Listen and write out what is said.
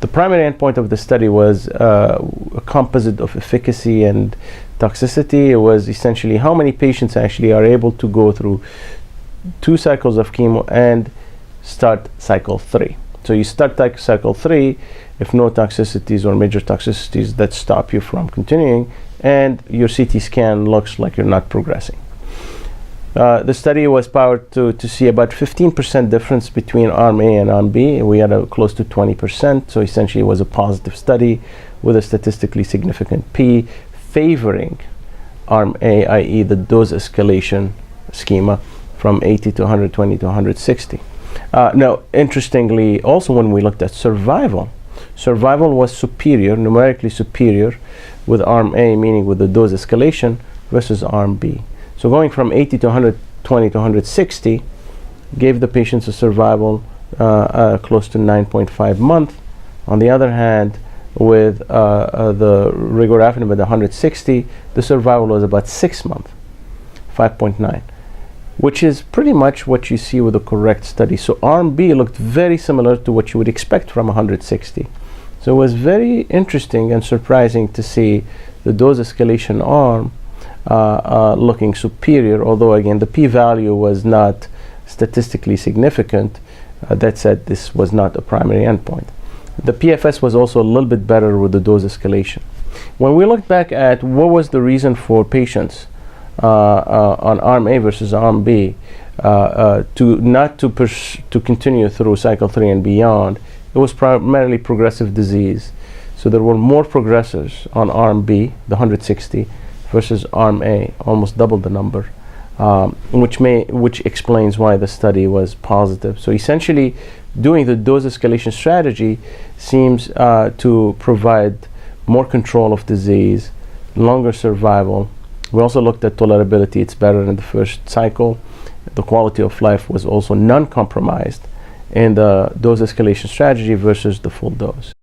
The primary endpoint of the study was a composite of efficacy and toxicity. It was essentially how many patients actually are able to go through 2 cycles of chemo and start cycle 3. So you start cycle 3 if no toxicities or major toxicities that stop you from continuing, and your CT scan looks like you're not progressing. The study was powered to see about 15% difference between arm A and arm B. We had a close to 20%, so essentially it was a positive study with a statistically significant P favoring arm A, i.e. the dose escalation schema from 80 to 120 to 160. Now, interestingly, also when we looked at survival was superior, numerically superior with arm A, meaning with the dose escalation, versus arm B. So going from 80 to 120 to 160 gave the patients a survival close to 9.5 months. On the other hand, with the regorafenib at 160, the survival was about 6 months, 5.9, which is pretty much what you see with a correct study. So arm B looked very similar to what you would expect from 160. So it was very interesting and surprising to see the dose escalation arm looking superior, although again the p-value was not statistically significant. That said, this was not a primary endpoint. The PFS was also a little bit better with the dose escalation. When we looked back at what was the reason for patients on arm A versus arm B to continue through cycle 3 and beyond, it was primarily progressive disease. So there were more progressors on arm B, the 160, versus arm A, almost double the number, which explains why the study was positive. So essentially, doing the dose escalation strategy seems to provide more control of disease, longer survival. We also looked at tolerability. It's better in the first cycle. The quality of life was also non-compromised in the dose escalation strategy versus the full dose.